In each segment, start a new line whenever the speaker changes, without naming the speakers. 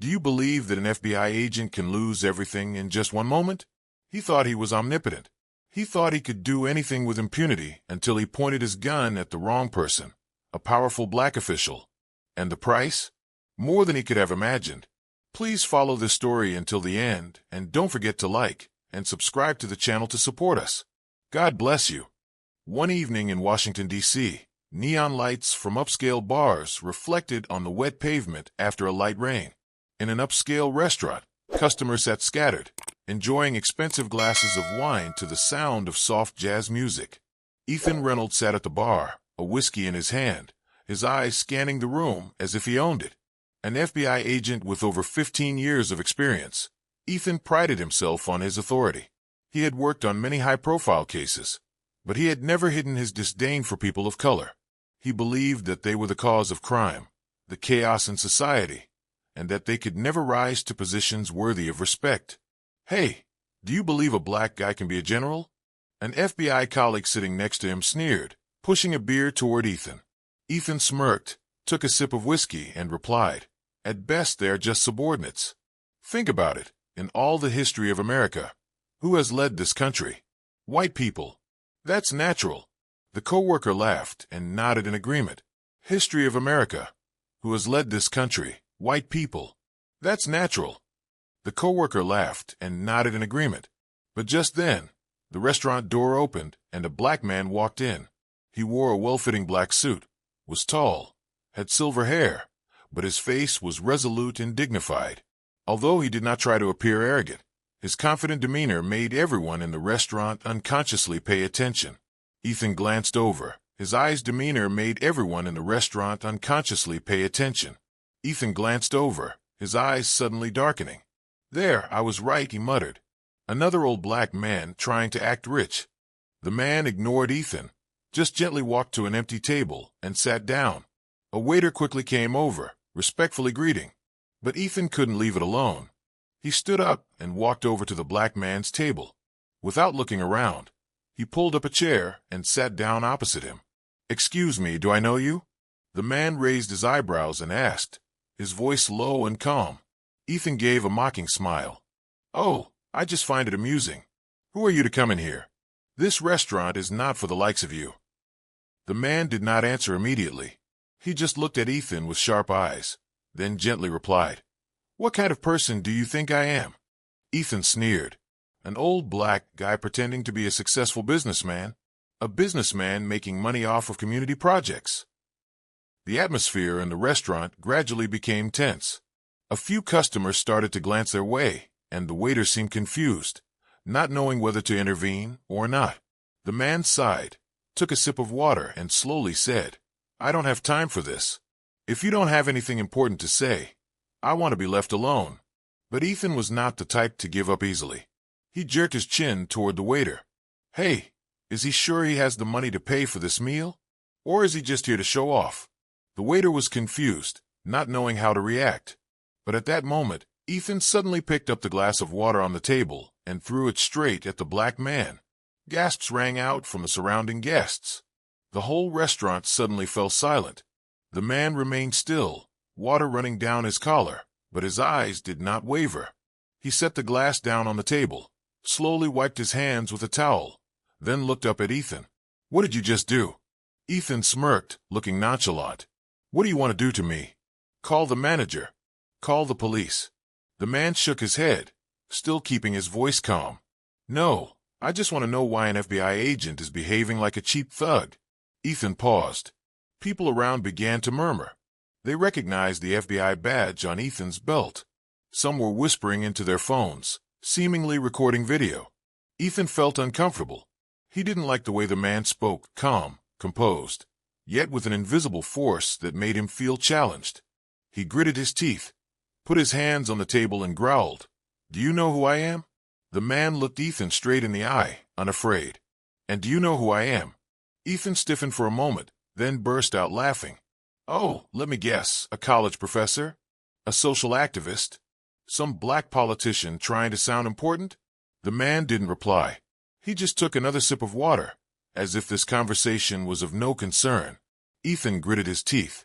Do you believe that an FBI agent can lose everything in just one moment? He thought he was omnipotent. He thought he could do anything with impunity until he pointed his gun at the wrong person, a powerful black official. And the price? More than he could have imagined. Please follow this story until the end, and don't forget to like and subscribe to the channel to support us. God bless you. One evening in Washington, D.C., neon lights from upscale bars reflected on the wet pavement after a light rain. In an upscale restaurant, customers sat scattered, enjoying expensive glasses of wine to the sound of soft jazz music. Ethan Reynolds sat at the bar, a whiskey in his hand, his eyes scanning the room as if he owned it. An FBI agent with over 15 years of experience, Ethan prided himself on his authority. He had worked on many high-profile cases, but he had never hidden his disdain for people of color. He believed that they were the cause of crime, the chaos in society, and that they could never rise to positions worthy of respect. Hey, do you believe a black guy can be a general? An FBI colleague sitting next to him sneered, pushing a beer toward Ethan. Ethan smirked, took a sip of whiskey, and replied, "At best, they are just subordinates. Think about it. In all the history of America, who has led this country? White people. That's natural." The coworker laughed and nodded in agreement. History of America. Who has led this country? White people. That's natural. The coworker laughed and nodded in agreement. But just then, the restaurant door opened and a black man walked in. He wore a well-fitting black suit, was tall, had silver hair, but his face was resolute and dignified. Although he did not try to appear arrogant, his confident demeanor made everyone in the restaurant unconsciously pay attention. Ethan glanced over. His eyes' demeanor made everyone in the restaurant unconsciously pay attention. Ethan glanced over, his eyes suddenly darkening. "There, I was right," he muttered. Another old black man trying to act rich. The man ignored Ethan, just gently walked to an empty table and sat down. A waiter quickly came over, respectfully greeting. But Ethan couldn't leave it alone. He stood up and walked over to the black man's table. Without looking around, he pulled up a chair and sat down opposite him. "Excuse me, do I know you?" The man raised his eyebrows and asked, his voice low and calm. Ethan gave a mocking smile. "Oh, I just find it amusing. Who are you to come in here? This restaurant is not for the likes of you." The man did not answer immediately. He just looked at Ethan with sharp eyes, then gently replied, "What kind of person do you think I am?" Ethan sneered. An old black guy pretending to be a successful businessman, a businessman making money off of community projects. The atmosphere in the restaurant gradually became tense. A few customers started to glance their way, and the waiter seemed confused, not knowing whether to intervene or not. The man sighed, took a sip of water, and slowly said, "I don't have time for this. If you don't have anything important to say, I want to be left alone." But Ethan was not the type to give up easily. He jerked his chin toward the waiter. "Hey, is he sure he has the money to pay for this meal? Or is he just here to show off?" The waiter was confused, not knowing how to react. But at that moment, Ethan suddenly picked up the glass of water on the table and threw it straight at the black man. Gasps rang out from the surrounding guests. The whole restaurant suddenly fell silent. The man remained still, water running down his collar, but his eyes did not waver. He set the glass down on the table, slowly wiped his hands with a towel, then looked up at Ethan. "What did you just do?" Ethan smirked, looking nonchalant. "What do you want to do to me? Call the manager. Call the police." The man shook his head, still keeping his voice calm. "No, I just want to know why an FBI agent is behaving like a cheap thug." Ethan paused. People around began to murmur. They recognized the FBI badge on Ethan's belt. Some were whispering into their phones, seemingly recording video. Ethan felt uncomfortable. He didn't like the way the man spoke, calm, composed, yet with an invisible force that made him feel challenged. He gritted his teeth, put his hands on the table, and growled, "Do you know who I am?" The man looked Ethan straight in the eye, unafraid. "And do you know who I am?" Ethan stiffened for a moment, then burst out laughing. "Oh, let me guess, a college professor? A social activist? Some black politician trying to sound important?" The man didn't reply. He just took another sip of water, as if this conversation was of no concern. Ethan gritted his teeth.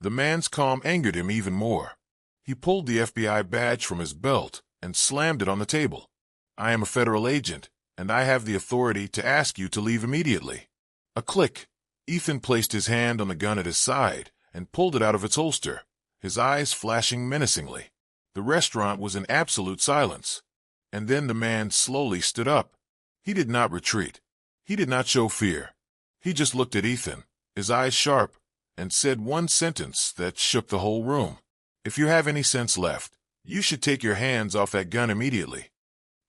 The man's calm angered him even more. He pulled the FBI badge from his belt and slammed it on the table. "I am a federal agent, and I have the authority to ask you to leave immediately." A click. Ethan placed his hand on the gun at his side and pulled it out of its holster, his eyes flashing menacingly. The restaurant was in absolute silence. And then the man slowly stood up. He did not retreat. He did not show fear. He just looked at Ethan, his eyes sharp, and said one sentence that shook the whole room. "If you have any sense left, you should take your hands off that gun immediately."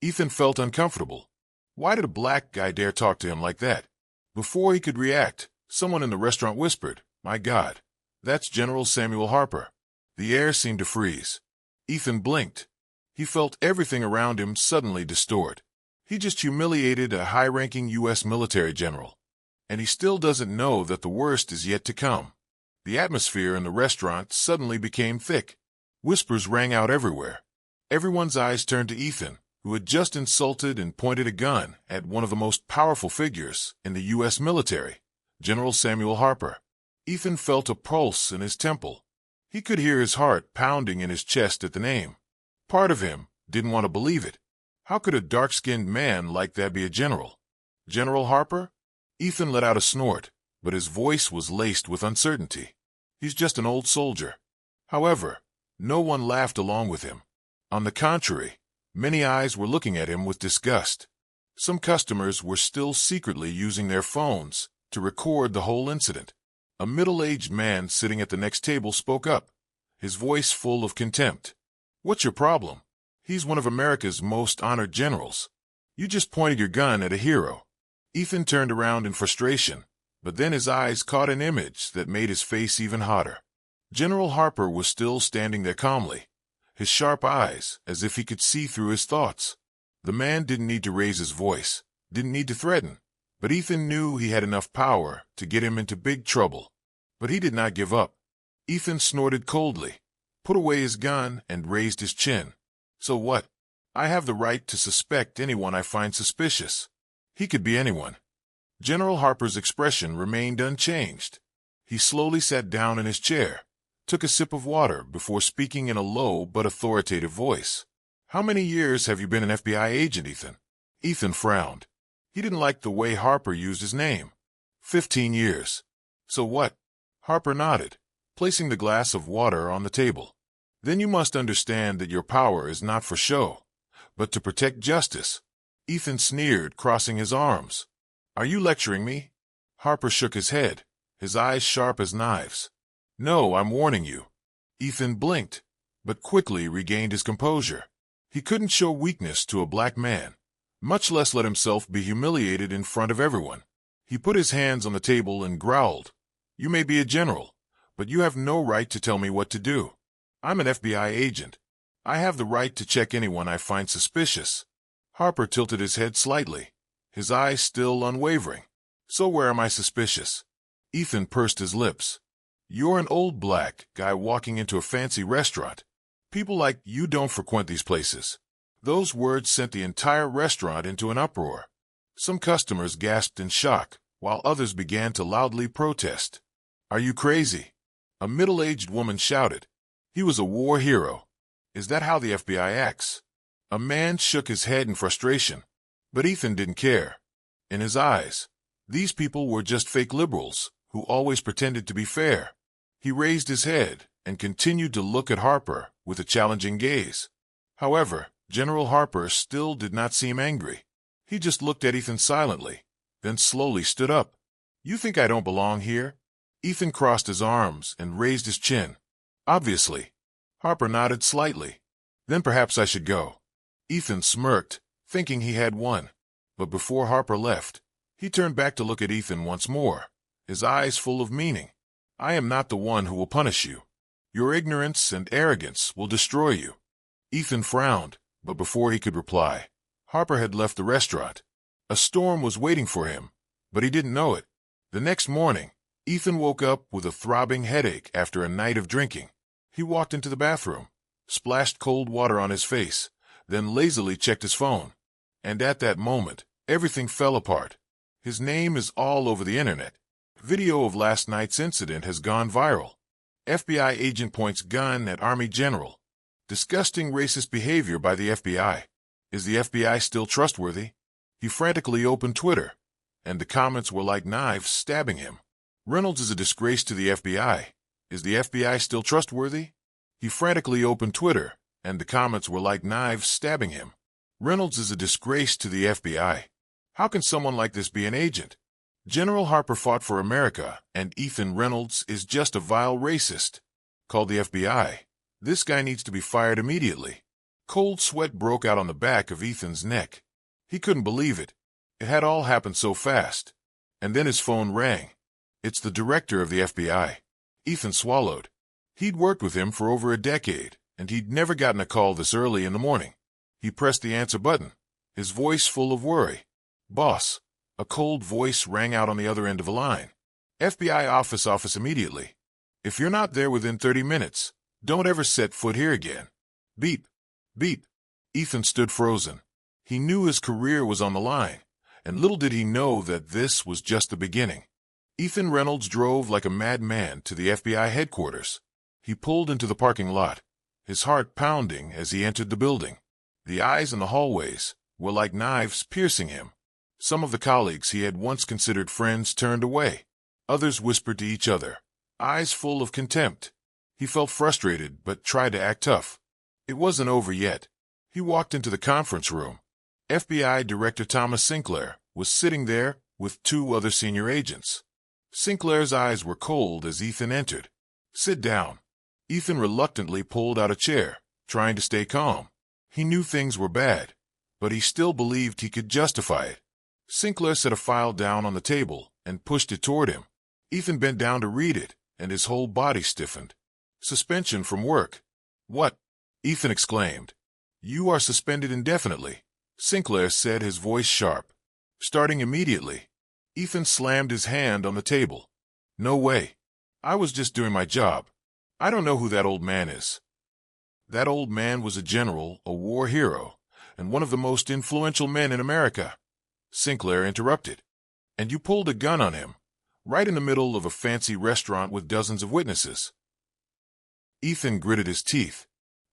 Ethan felt uncomfortable. Why did a black guy dare talk to him like that? Before he could react, someone in the restaurant whispered, "My God, that's General Samuel Harper." The air seemed to freeze. Ethan blinked. He felt everything around him suddenly distort. He just humiliated a high-ranking U.S. military general. And he still doesn't know that the worst is yet to come. The atmosphere in the restaurant suddenly became thick. Whispers rang out everywhere. Everyone's eyes turned to Ethan, who had just insulted and pointed a gun at one of the most powerful figures in the U.S. military, General Samuel Harper. Ethan felt a pulse in his temple. He could hear his heart pounding in his chest at the name. Part of him didn't want to believe it. How could a dark-skinned man like that be a general? General Harper? Ethan let out a snort, but his voice was laced with uncertainty. He's just an old soldier. However, no one laughed along with him. On the contrary, many eyes were looking at him with disgust. Some customers were still secretly using their phones to record the whole incident. A middle-aged man sitting at the next table spoke up, his voice full of contempt. "What's your problem? He's one of America's most honored generals. You just pointed your gun at a hero." Ethan turned around in frustration, but then his eyes caught an image that made his face even hotter. General Harper was still standing there calmly, his sharp eyes as if he could see through his thoughts. The man didn't need to raise his voice, didn't need to threaten, but Ethan knew he had enough power to get him into big trouble. But he did not give up. Ethan snorted coldly, put away his gun, and raised his chin. "So what? I have the right to suspect anyone I find suspicious." He could be anyone. General Harper's expression remained unchanged. He slowly sat down in his chair, took a sip of water before speaking in a low but authoritative voice. "How many years have you been an FBI agent, Ethan?" Ethan frowned. He didn't like the way Harper used his name. 15 years. "So what?" Harper nodded, placing the glass of water on the table. "Then you must understand that your power is not for show, but to protect justice." Ethan sneered, crossing his arms. "Are you lecturing me?" Harper shook his head, his eyes sharp as knives. "No, I'm warning you." Ethan blinked, but quickly regained his composure. He couldn't show weakness to a black man, much less let himself be humiliated in front of everyone. He put his hands on the table and growled, "You may be a general, but you have no right to tell me what to do. I'm an FBI agent. I have the right to check anyone I find suspicious." Harper tilted his head slightly, his eyes still unwavering. "So where am I suspicious?" Ethan pursed his lips. "You're an old black guy walking into a fancy restaurant. People like you don't frequent these places." Those words sent the entire restaurant into an uproar. Some customers gasped in shock, while others began to loudly protest. "Are you crazy?" A middle-aged woman shouted. "He was a war hero. Is that how the FBI acts?" A man shook his head in frustration, but Ethan didn't care. In his eyes, these people were just fake liberals who always pretended to be fair. He raised his head and continued to look at Harper with a challenging gaze. However, General Harper still did not seem angry. He just looked at Ethan silently, then slowly stood up. "You think I don't belong here?" Ethan crossed his arms and raised his chin. "Obviously." Harper nodded slightly. "Then perhaps I should go." Ethan smirked, thinking he had won. But before Harper left, he turned back to look at Ethan once more, his eyes full of meaning. "I am not the one who will punish you. Your ignorance and arrogance will destroy you." Ethan frowned, but before he could reply, Harper had left the restaurant. A storm was waiting for him, but he didn't know it. The next morning, Ethan woke up with a throbbing headache after a night of drinking. He walked into the bathroom, splashed cold water on his face, then lazily checked his phone. And at that moment, everything fell apart. His name is all over the internet. Video of last night's incident has gone viral. FBI agent points gun at Army general, Disgusting racist behavior by the FBI. Is the FBI still trustworthy? He frantically opened Twitter, and the comments were like knives stabbing him. Reynolds is a disgrace to the FBI. Is the FBI still trustworthy? He frantically opened Twitter, and the comments were like knives stabbing him. Reynolds is a disgrace to the FBI. How can someone like this be an agent? General Harper fought for America, and Ethan Reynolds is just a vile racist. Call the FBI. This guy needs to be fired immediately. Cold sweat broke out on the back of Ethan's neck. He couldn't believe it. It had all happened so fast. And then his phone rang. It's the director of the FBI. Ethan swallowed. He'd worked with him for over a decade, and he'd never gotten a call this early in the morning. He pressed the answer button, his voice full of worry. "Boss." A cold voice rang out on the other end of the line. "FBI office immediately. If you're not there within 30 minutes, don't ever set foot here again." Beep. Beep. Ethan stood frozen. He knew his career was on the line, and little did he know that this was just the beginning. Ethan Reynolds drove like a madman to the FBI headquarters. He pulled into the parking lot, his heart pounding as he entered the building. The eyes in the hallways were like knives piercing him. Some of the colleagues he had once considered friends turned away. Others whispered to each other, eyes full of contempt. He felt frustrated but tried to act tough. It wasn't over yet. He walked into the conference room. FBI Director Thomas Sinclair was sitting there with 2 other senior agents. Sinclair's eyes were cold as Ethan entered. "Sit down." Ethan reluctantly pulled out a chair, trying to stay calm. He knew things were bad, but he still believed he could justify it. Sinclair set a file down on the table and pushed it toward him. Ethan bent down to read it, and his whole body stiffened. "Suspension from work." "What?" Ethan exclaimed. "You are suspended indefinitely," Sinclair said, his voice sharp. "Starting immediately." Ethan slammed his hand on the table. "No way. I was just doing my job. I don't know who that old man is." "That old man was a general, a war hero, and one of the most influential men in America," Sinclair interrupted. "And you pulled a gun on him, right in the middle of a fancy restaurant with dozens of witnesses." Ethan gritted his teeth.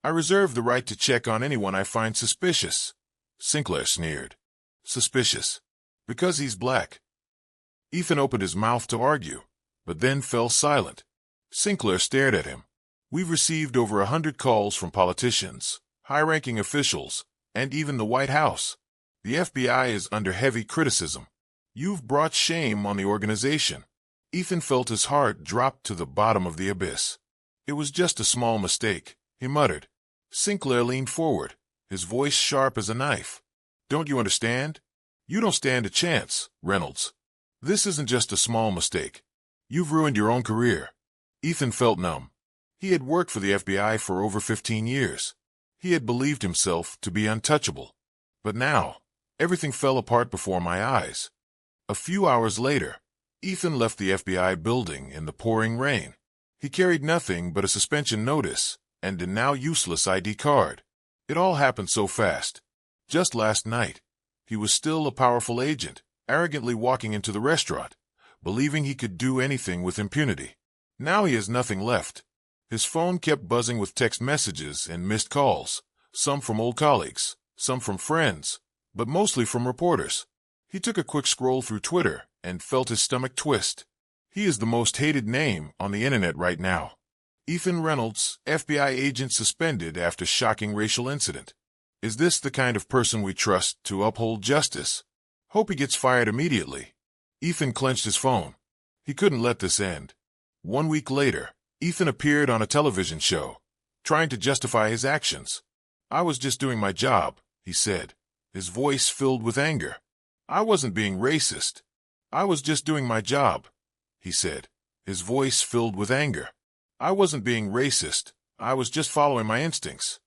"I reserve the right to check on anyone I find suspicious," Sinclair sneered. "Suspicious? Because he's black." Ethan opened his mouth to argue, but then fell silent. Sinclair stared at him. "We've received over 100 calls from politicians, high-ranking officials, and even the White House. The FBI is under heavy criticism. You've brought shame on the organization." Ethan felt his heart drop to the bottom of the abyss. "It was just a small mistake," he muttered. Sinclair leaned forward, his voice sharp as a knife. "Don't you understand? You don't stand a chance, Reynolds. This isn't just a small mistake. You've ruined your own career." Ethan felt numb. He had worked for the FBI for over 15 years. He had believed himself to be untouchable. But now, everything fell apart before my eyes. A few hours later, Ethan left the FBI building in the pouring rain. He carried nothing but a suspension notice and a now useless ID card. It all happened so fast. Just last night, he was still a powerful agent, arrogantly walking into the restaurant, believing he could do anything with impunity. Now he has nothing left. His phone kept buzzing with text messages and missed calls, some from old colleagues, some from friends, but mostly from reporters. He took a quick scroll through Twitter and felt his stomach twist. He is the most hated name on the internet right now. Ethan Reynolds, FBI agent suspended after shocking racial incident. Is this the kind of person we trust to uphold justice? Hope he gets fired immediately. Ethan clenched his phone. He couldn't let this end. 1 week later, Ethan appeared on a television show, trying to justify his actions. "I was just doing my job," he said, his voice filled with anger. "I wasn't being racist. I was just doing my job," he said, his voice filled with anger. "I wasn't being racist. I was just following my instincts."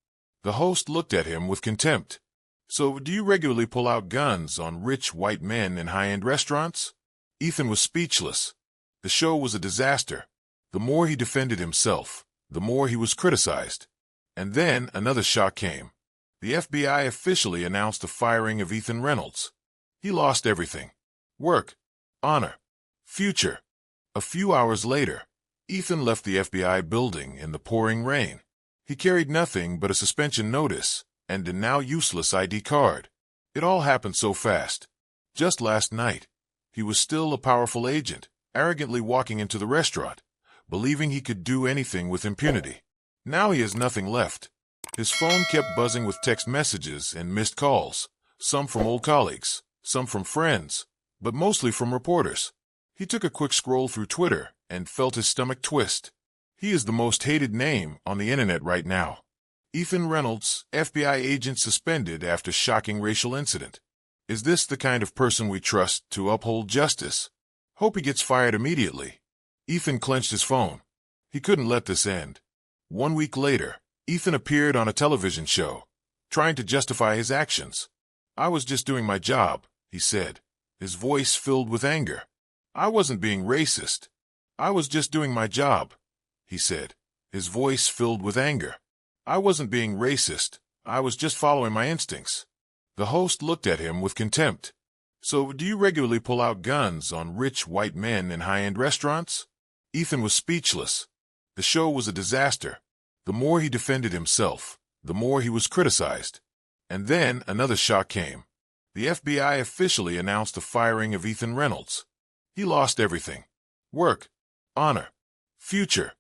The host looked at him with contempt. "So do you regularly pull out guns on rich white men in high-end restaurants?" Ethan was speechless. The show was a disaster. The more he defended himself, the more he was criticized. And then another shock came. The FBI officially announced the firing of Ethan Reynolds. He lost everything. Work, honor, future. A few hours later, Ethan left the FBI building in the pouring rain. He carried nothing but a suspension notice and a now useless ID card. It all happened so fast. Just last night, he was still a powerful agent, arrogantly walking into the restaurant, believing he could do anything with impunity. Now he has nothing left. His phone kept buzzing with text messages and missed calls, some from old colleagues, some from friends, but mostly from reporters. He took a quick scroll through Twitter and felt his stomach twist. He is the most hated name on the internet right now. Ethan Reynolds, FBI agent suspended after shocking racial incident. Is this the kind of person we trust to uphold justice? Hope he gets fired immediately. Ethan clenched his phone. He couldn't let this end. 1 week later, Ethan appeared on a television show, trying to justify his actions. I was just doing my job, he said, his voice filled with anger. I wasn't being racist. I was just doing my job, he said, his voice filled with anger. I wasn't being racist. I was just following my instincts. The host looked at him with contempt. So, do you regularly pull out guns on rich white men in high-end restaurants? Ethan was speechless. The show was a disaster. The more he defended himself, the more he was criticized. And then another shock came. The FBI officially announced the firing of Ethan Reynolds. He lost everything. Work, honor, future.